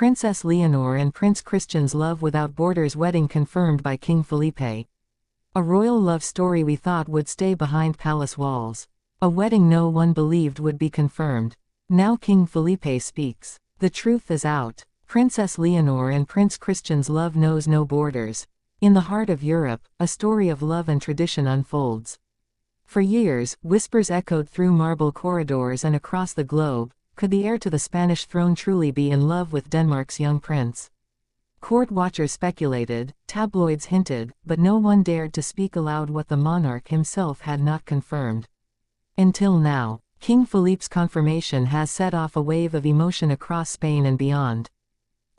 Princess Leonor and Prince Christian's love without borders wedding confirmed by King Felipe. A royal love story we thought would stay behind palace walls. A wedding no one believed would be confirmed. Now King Felipe speaks. The truth is out. Princess Leonor and Prince Christian's love knows no borders. In the heart of Europe, a story of love and tradition unfolds. For years, whispers echoed through marble corridors and across the globe. Could the heir to the Spanish throne truly be in love with Denmark's young prince? Court watchers speculated, tabloids hinted, but no one dared to speak aloud what the monarch himself had not confirmed. Until now, King Felipe's confirmation has set off a wave of emotion across Spain and beyond.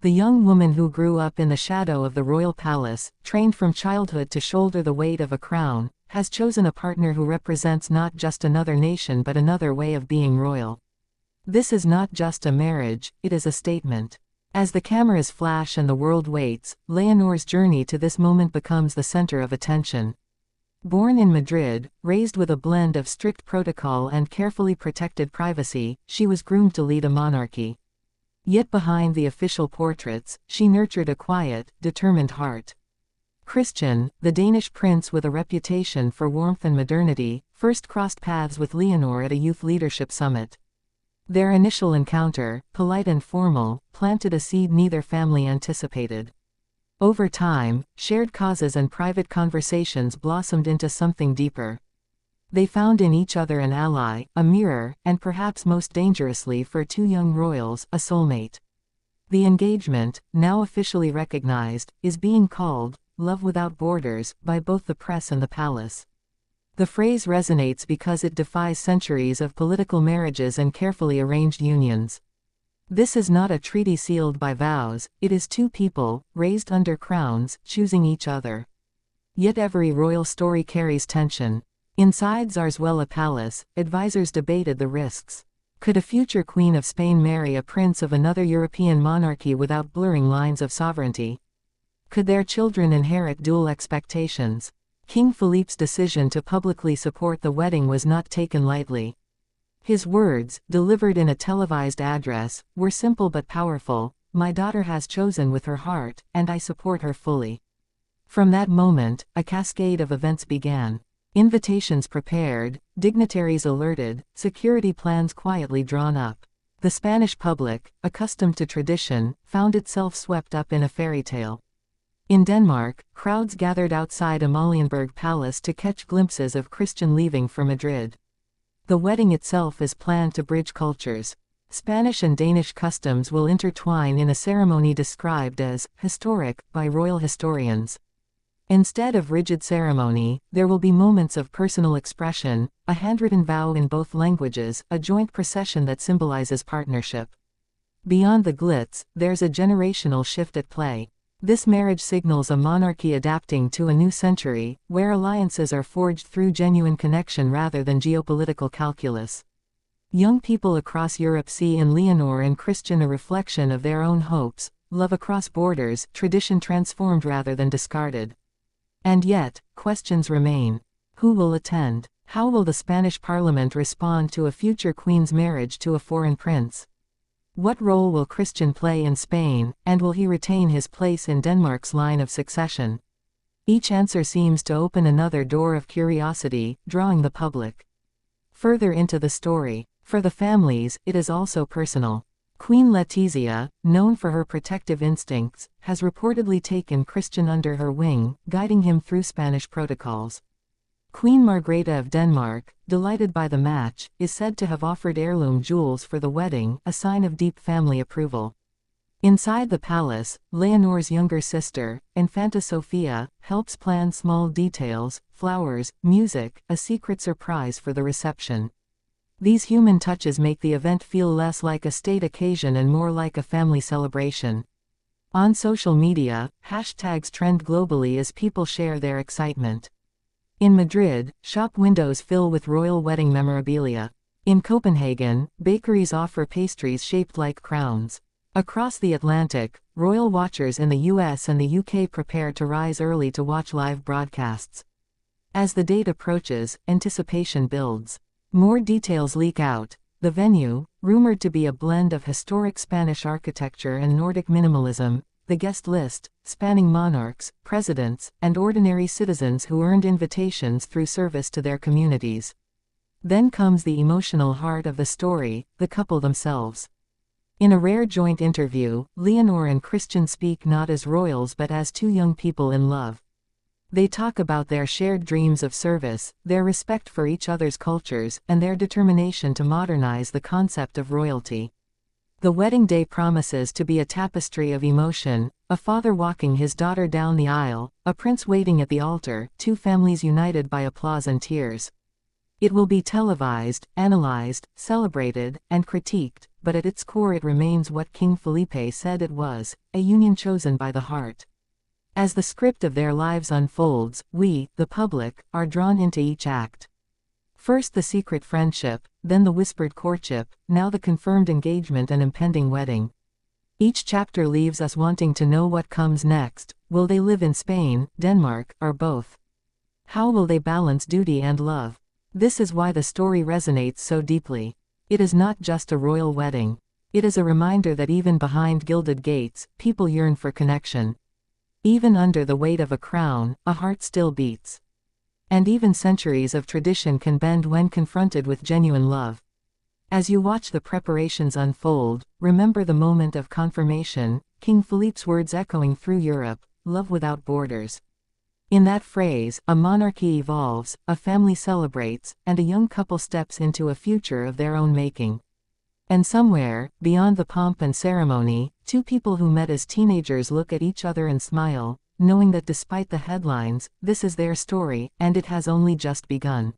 The young woman who grew up in the shadow of the royal palace, trained from childhood to shoulder the weight of a crown, has chosen a partner who represents not just another nation but another way of being royal. This is not just a marriage, it is a statement. As the cameras flash and the world waits, Leonor's journey to this moment becomes the center of attention. Born in Madrid, raised with a blend of strict protocol and carefully protected privacy, she was groomed to lead a monarchy. Yet behind the official portraits, she nurtured a quiet, determined heart. Christian, the Danish prince with a reputation for warmth and modernity, first crossed paths with Leonor at a youth leadership summit. Their initial encounter, polite and formal, planted a seed neither family anticipated. Over time, shared causes and private conversations blossomed into something deeper. They found in each other an ally, a mirror, and perhaps most dangerously for two young royals, a soulmate. The engagement, now officially recognized, is being called love without borders by both the press and the palace. The phrase resonates because it defies centuries of political marriages and carefully arranged unions. This is not a treaty sealed by vows, it is two people, raised under crowns, choosing each other. Yet every royal story carries tension. Inside Zarzuela Palace, advisors debated the risks. Could a future Queen of Spain marry a prince of another European monarchy without blurring lines of sovereignty? Could their children inherit dual expectations? King Felipe's decision to publicly support the wedding was not taken lightly. His words, delivered in a televised address, were simple but powerful. "My daughter has chosen with her heart, and I support her fully." From that moment, a cascade of events began. Invitations prepared, dignitaries alerted, security plans quietly drawn up. The Spanish public, accustomed to tradition, found itself swept up in a fairy tale. In Denmark, crowds gathered outside Amalienborg Palace to catch glimpses of Christian leaving for Madrid. The wedding itself is planned to bridge cultures. Spanish and Danish customs will intertwine in a ceremony described as historic by royal historians. Instead of rigid ceremony, there will be moments of personal expression, a handwritten vow in both languages, a joint procession that symbolizes partnership. Beyond the glitz, there's a generational shift at play. This marriage signals a monarchy adapting to a new century, where alliances are forged through genuine connection rather than geopolitical calculus. Young people across Europe see in Leonor and Christian a reflection of their own hopes, love across borders, tradition transformed rather than discarded. And yet, questions remain. Who will attend? How will the Spanish parliament respond to a future queen's marriage to a foreign prince? What role will Christian play in Spain, and will he retain his place in Denmark's line of succession? Each answer seems to open another door of curiosity, drawing the public further into the story. For the families, it is also personal. Queen Letizia, known for her protective instincts, has reportedly taken Christian under her wing, guiding him through Spanish protocols. Queen Margrethe of Denmark, delighted by the match, is said to have offered heirloom jewels for the wedding, a sign of deep family approval. Inside the palace, Leonor's younger sister, Infanta Sofia, helps plan small details, flowers, music, a secret surprise for the reception. These human touches make the event feel less like a state occasion and more like a family celebration. On social media, hashtags trend globally as people share their excitement. In Madrid, shop windows fill with royal wedding memorabilia. In Copenhagen, bakeries offer pastries shaped like crowns. Across the Atlantic, royal watchers in the US and the UK prepare to rise early to watch live broadcasts. As the date approaches, anticipation builds. More details leak out. The venue, rumored to be a blend of historic Spanish architecture and Nordic minimalism, the guest list, spanning monarchs, presidents, and ordinary citizens who earned invitations through service to their communities. Then comes the emotional heart of the story, the couple themselves. In a rare joint interview, Leonor and Christian speak not as royals but as two young people in love. They talk about their shared dreams of service, their respect for each other's cultures, and their determination to modernize the concept of royalty. The wedding day promises to be a tapestry of emotion, a father walking his daughter down the aisle, a prince waiting at the altar, two families united by applause and tears. It will be televised, analyzed, celebrated, and critiqued, but at its core it remains what King Felipe said it was, a union chosen by the heart. As the script of their lives unfolds, we, the public, are drawn into each act. First the secret friendship, then the whispered courtship, now the confirmed engagement and impending wedding. Each chapter leaves us wanting to know what comes next. Will they live in Spain, Denmark, or both? How will they balance duty and love? This is why the story resonates so deeply. It is not just a royal wedding. It is a reminder that even behind gilded gates, people yearn for connection. Even under the weight of a crown, a heart still beats. And even centuries of tradition can bend when confronted with genuine love. As you watch the preparations unfold, remember the moment of confirmation, King Philippe's words echoing through Europe, "Love without borders." In that phrase, a monarchy evolves, a family celebrates, and a young couple steps into a future of their own making. And somewhere, beyond the pomp and ceremony, two people who met as teenagers look at each other and smile, knowing that despite the headlines, this is their story, and it has only just begun.